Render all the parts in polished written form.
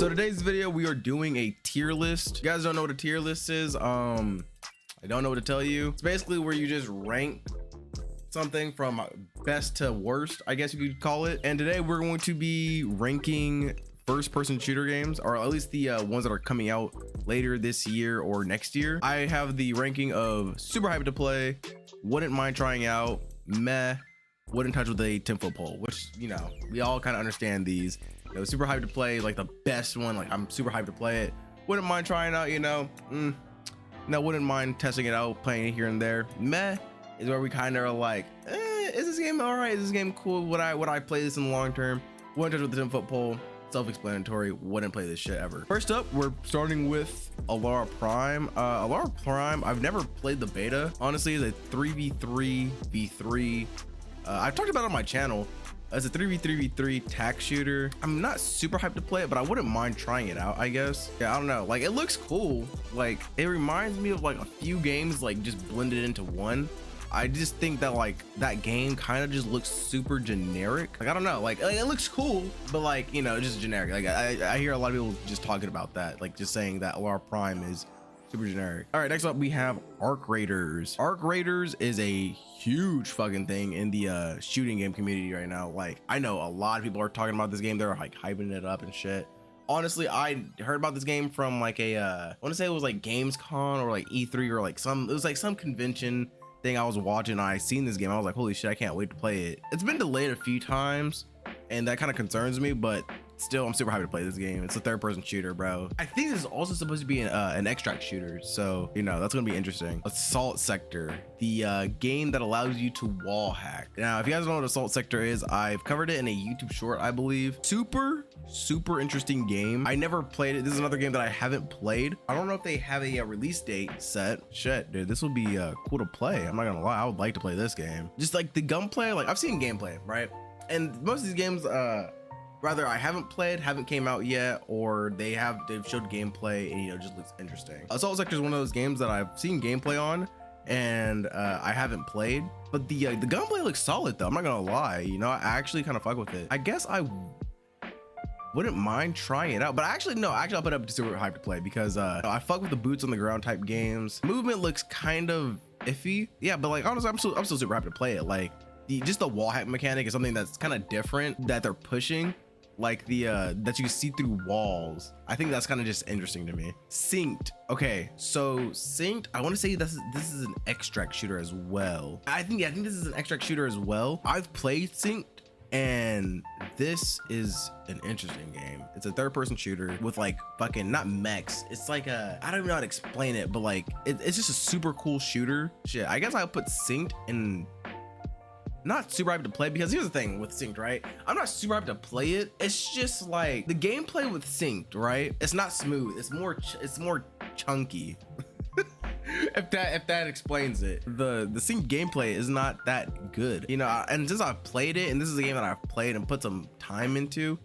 So today's video, we are doing a tier list. You guys don't know what a tier list is. I don't know what to tell you. It's basically where you just rank something from best to worst, I guess you could call it. And today we're going to be ranking first-person shooter games, or at least the ones that are coming out later this year or next year. I have the ranking of super hyped to play, wouldn't mind trying out, meh, wouldn't touch with a 10-foot pole, which, you know, we all kind of understand these. You know, super hyped to play, like the best one, like I'm super hyped to play it, wouldn't mind trying out, you know, no, wouldn't mind testing it out, playing it here and there. Meh is where we kind of are like, is this game all right? Is this game cool? Would I play this in the long term? Wouldn't touch with the 10-foot pole. Self-explanatory, wouldn't play this shit ever. First up, we're starting with Alara Prime. Alara Prime, I've never played the beta. Honestly, it's a 3v3 v3. I've talked about it on my channel. It's a 3v3v3 tac shooter. I'm not super hyped to play it, but I wouldn't mind trying it out, I guess. Yeah, I don't know. Like, it looks cool. Like, it reminds me of like a few games like just blended into one. I just think that like that game kind of just looks super generic. Like, I don't know, like it looks cool, but like, you know, just generic. Like I hear a lot of people just talking about that, like just saying that Alara Prime is super generic. All right, next up we have Ark Raiders. Ark Raiders is a huge fucking thing in the shooting game community right now. Like, I know a lot of people are talking about this game. They're like hyping it up and shit. Honestly, I heard about this game from like a I want to say it was like Gamescom or like E3 or like it was like some convention thing I was watching. I seen this game, I was like, holy shit, I can't wait to play it. It's been delayed a few times and that kind of concerns me, but still I'm super happy to play this game. It's a third-person shooter, bro. I think this is also supposed to be an extract shooter, so you know, that's gonna be interesting. Assualt Sector, the game that allows you to wall hack. Now, if you guys don't know what Assualt Sector is, I've covered it in a YouTube short, I believe. Super interesting game. I never played it. This is another game that I haven't played. I don't know if they have a release date set. Shit, dude, this would be cool to play. I'm not gonna lie, I would like to play this game. Just like the gunplay, like I've seen gameplay, right? And most of these games, rather I haven't played, haven't came out yet, or they've showed gameplay and, you know, just looks interesting. Assault Sector is one of those games that I've seen gameplay on and I haven't played, but the gunplay looks solid though. I'm not gonna lie, you know, I actually kind of fuck with it. I guess I wouldn't mind trying it out, but actually I'll put up to super hype to play because I fuck with the boots on the ground type games. Movement looks kind of iffy, yeah, but like honestly, I'm still super happy to play it. Like just the wall hack mechanic is something that's kind of different that they're pushing, like the that you see through walls. I think that's kind of just interesting to me. Synced, okay, so Synced, I want to say this is an extract shooter as well. I think this is an extract shooter as well. I've played Synced, and this is an interesting game. It's a third-person shooter with like fucking not mechs. It's like I don't even know how to explain it, but like it's just a super cool shooter. Shit, I guess I'll put Synced in. Not super hyped to play, because here's the thing with Synced, right? I'm not super hyped to play it. It's just like the gameplay with Synced, right? It's not smooth. It's more chunky. if that explains it. The Synced gameplay is not that good, you know. And since I've played it, and this is a game that I've played and put some time into,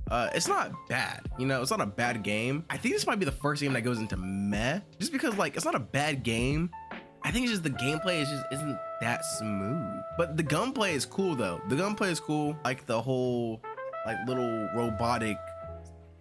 it's not bad, you know. It's not a bad game. I think this might be the first game that goes into meh, just because like it's not a bad game. I think it's just the gameplay isn't that smooth, but the gunplay is cool though. The gunplay is cool, like the whole like little robotic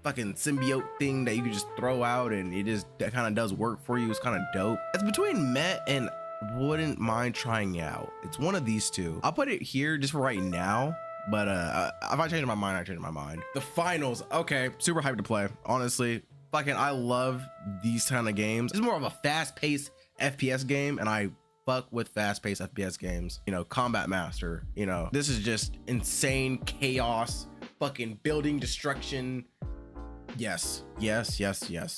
fucking symbiote thing that you can just throw out and that kind of does work for you. It's kind of dope. It's between meh and wouldn't mind trying out. It's one of these two. I'll put it here just for right now, but if I change my mind, I change my mind. The finals, okay, super hyped to play. Honestly, fucking I love these kind of games. It's more of a fast-paced FPS game, and I fuck with fast-paced FPS games. You know, Combat Master, you know, this is just insane chaos, fucking building destruction. Yes. And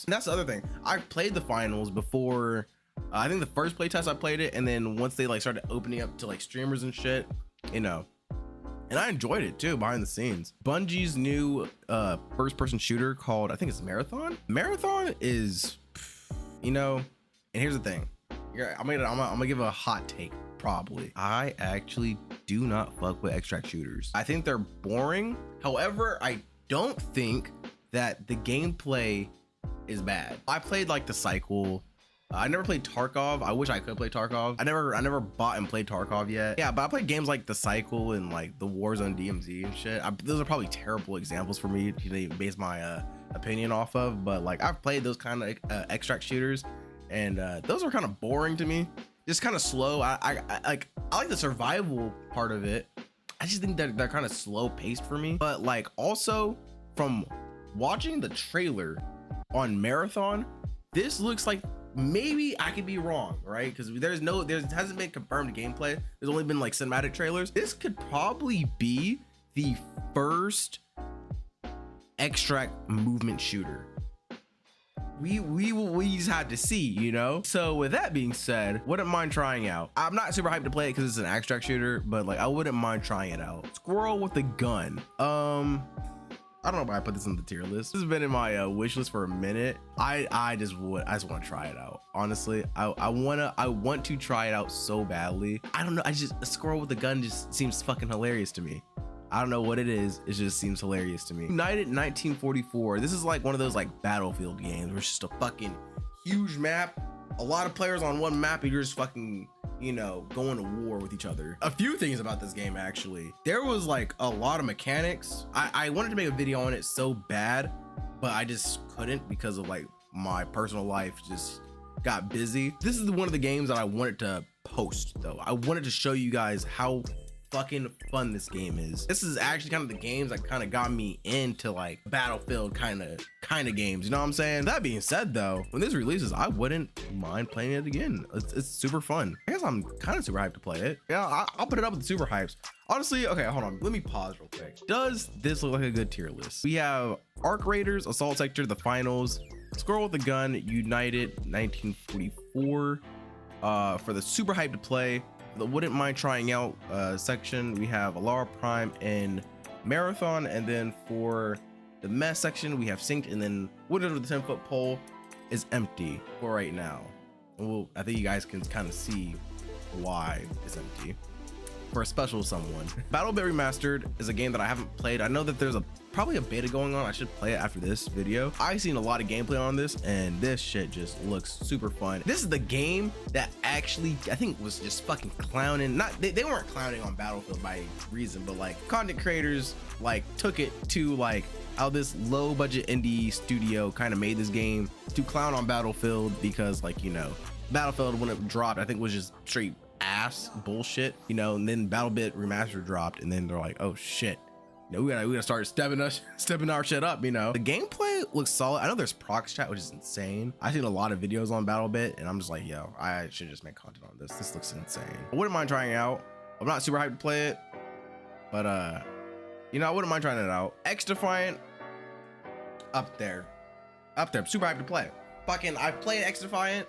that's the other thing. I've played the finals before. I think the first playtest I played it, and then once they like started opening up to like streamers and shit, you know, and I enjoyed it too behind the scenes. Bungie's new first-person shooter called, I think it's Marathon. Marathon is, you know, and here's the thing. I'm gonna give a hot take. Probably, I actually do not fuck with extract shooters. I think they're boring. However, I don't think that the gameplay is bad. I played like the cycle. I never played Tarkov. I wish I could play Tarkov. I never bought and played Tarkov yet. Yeah, but I played games like the cycle and like the Warzone DMZ and shit. Those are probably terrible examples for me to base my opinion off of, but like I've played those kind of extract shooters, and those are kind of boring to me. Just kind of slow. I like the survival part of it. I just think that they're kind of slow paced for me. But like also from watching the trailer on Marathon, this looks like, maybe I could be wrong, right? Because there hasn't been confirmed gameplay. There's only been like cinematic trailers. This could probably be the first extract movement shooter. We just had to see, you know? So with that being said, wouldn't mind trying out. I'm not super hyped to play it because it's an extract shooter, but like I wouldn't mind trying it out. Squirrel with a gun. I don't know why I put this in the tier list. This has been in my wish list for a minute. I just want to try it out. Honestly, I want to try it out so badly. I don't know. A squirrel with a gun just seems fucking hilarious to me. I don't know what it is. It just seems hilarious to me. United 1944. This is like one of those like Battlefield games where it's just a fucking huge map, a lot of players on one map, and you're just fucking, you know, going to war with each other. A few things about this game, actually. There was like a lot of mechanics. I wanted to make a video on it so bad, but I just couldn't because of like my personal life just got busy. This is one of the games that I wanted to post though. I wanted to show you guys how fucking fun this game is. This is actually kind of the games that kind of got me into like Battlefield kind of games, you know what I'm saying? That being said though, when this releases, I wouldn't mind playing it again. It's super fun. I guess I'm kind of super hyped to play it. Yeah, I'll put it up with the super hypes. Honestly, okay, hold on, let me pause real quick. Does this look like a good tier list? We have Ark Raiders, Assualt Sector, the finals, Squirrel with a Gun, United 1944. For the super hyped to play, the wouldn't mind trying out section, we have Alara Prime and Marathon, and then for the mess section we have synced, and then wood under the 10-foot pole is empty for right now. Well, I think you guys can kind of see why it's empty for a special someone. BattleBit Remastered is a game that I haven't played. I know that there's probably a beta going on. I should play it after this video. I've seen a lot of gameplay on this, and this shit just looks super fun. This is the game that actually I think was just fucking clowning. They weren't clowning on Battlefield by reason, but like content creators like took it to like how this low budget indie studio kind of made this game to clown on Battlefield, because like, you know, Battlefield when it dropped I think was just straight ass bullshit, you know, and then BattleBit Remastered dropped, and then they're like, oh shit, you know, we gotta start stepping our shit up, you know. The gameplay looks solid. I know there's prox chat, which is insane. I've seen a lot of videos on BattleBit, and I'm just like, yo, I should just make content on this. This looks insane. I wouldn't mind trying it out. I'm not super hyped to play it, but you know, I wouldn't mind trying it out. XDefiant, up there, super hyped to play. Fucking, I've played XDefiant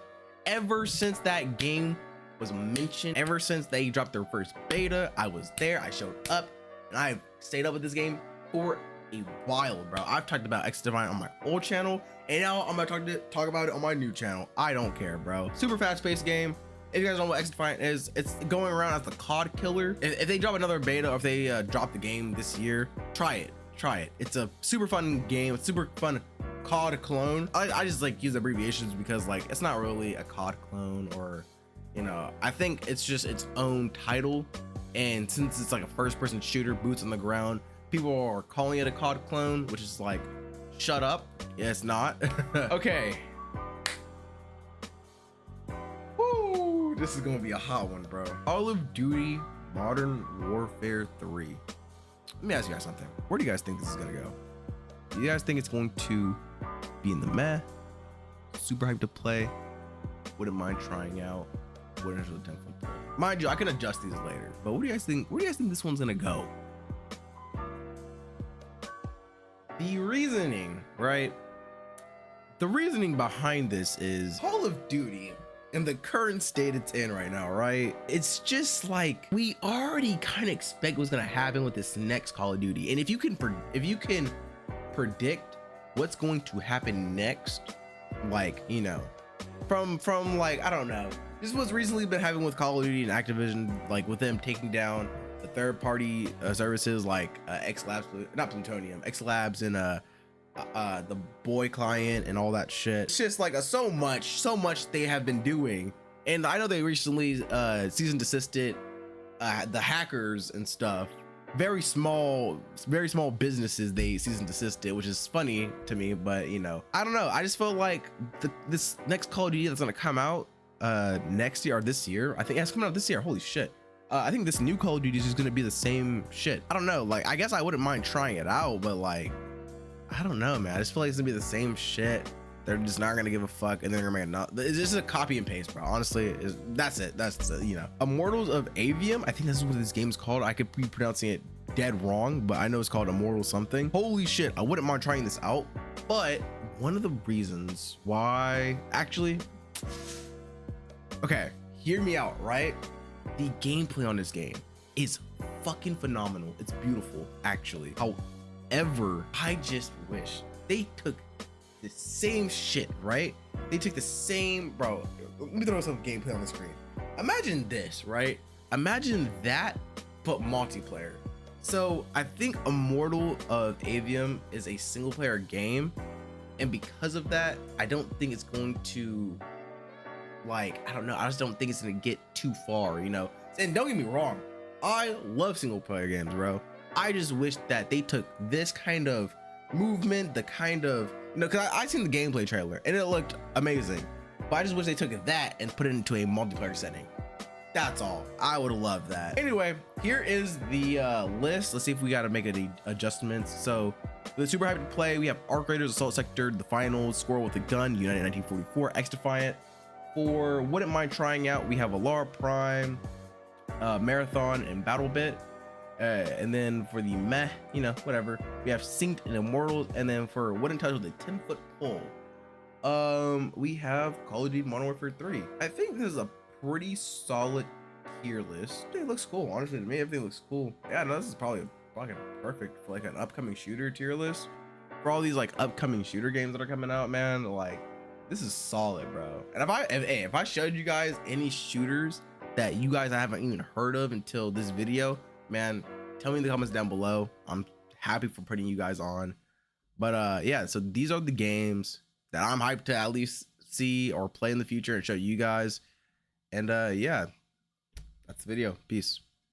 ever since that game was mentioned. Ever since they dropped their first beta, I was there, I showed up, and I've stayed up with this game for a while, bro. I've talked about XDefiant on my old channel, and now I'm gonna talk about it on my new channel. I don't care, bro. Super fast-paced game. If you guys don't know what XDefiant is, it's going around as the COD killer. If they drop another beta, or if they drop the game this year, try it. It's a super fun game. It's super fun COD clone. I just like use abbreviations because like it's not really a COD clone, or, you know, I think it's just its own title. And since it's like a first-person shooter, boots on the ground, people are calling it a COD clone, which is like, shut up. Yeah, it's not. Okay. Woo, this is gonna be a hot one, bro. Call of Duty Modern Warfare 3. Let me ask you guys something. Where do you guys think this is gonna go? Do you guys think it's going to be in the meh? Super hyped to play? Wouldn't mind trying out? Wouldn't enter the 10-foot pole? Mind you, I can adjust these later, but what do you guys think? Where do you guys think this one's gonna go? The reasoning, right? The reasoning behind this is Call of Duty in the current state it's in right now, right? It's just like we already kind of expect what's gonna happen with this next Call of Duty, and if you can predict what's going to happen next, like, you know, from like, I don't know, this is what's recently been happening with Call of Duty and Activision, like with them taking down the third-party services like X-Labs, not Plutonium, X-Labs, and the boy client and all that shit. It's just like so much they have been doing, and I know they recently cease and desisted the hackers and stuff very small businesses they cease and desisted, which is funny to me. But you know, I don't know, I just feel like this next Call of Duty that's gonna come out next year or this year, I think it's coming out this year, holy shit. I think this new Call of Duty is just gonna be the same shit. I don't know, like I guess I wouldn't mind trying it out, but like I don't know, man, I just feel like it's gonna be the same shit. They're just not gonna give a fuck, and they're gonna make another. It's just a copy and paste, bro. Honestly, that's it. That's you know, Immortals of Aveum. I think this is what this game's called. I could be pronouncing it dead wrong, but I know it's called Immortal something. Holy shit, I wouldn't mind trying this out. But one of the reasons why, actually, okay, hear me out, right? The gameplay on this game is fucking phenomenal. It's beautiful, actually. However, I just wish they took the same shit, right? They took the same, bro. Let me throw some gameplay on the screen. Imagine this, right? Imagine that, but multiplayer. So I think Immortal of Aveum is a single player game, and because of that, I don't think it's going to, like, I don't know, I just don't think it's gonna get too far, you know? And don't get me wrong, I love single player games, bro. I just wish that they took this kind of movement, the kind of, you know, because I seen the gameplay trailer and it looked amazing, but I just wish they took that and put it into a multiplayer setting. That's all. I would love that. Anyway, here is the list. Let's see if we got to make any adjustments. So the super hyped to play, we have Ark Raiders, Assualt Sector, The Finals, Squirrel with a Gun, United 1944, XDefiant. For wouldn't mind trying out, we have Alara Prime, Marathon, and BattleBit. And then for the meh, you know, whatever, we have Synced and Immortals. And then for wooden touch with a 10-foot pole, we have Call of Duty Modern Warfare 3. I think this is a pretty solid tier list. It looks cool, honestly. To me, everything looks cool. Yeah, no, this is probably fucking perfect for like an upcoming shooter tier list. For all these like upcoming shooter games that are coming out, man, like this is solid, bro. And if I showed you guys any shooters that you guys haven't even heard of until this video, man, tell me in the comments down below. I'm happy for putting you guys on. But yeah, so these are the games that I'm hyped to at least see or play in the future and show you guys. And yeah, that's the video. Peace.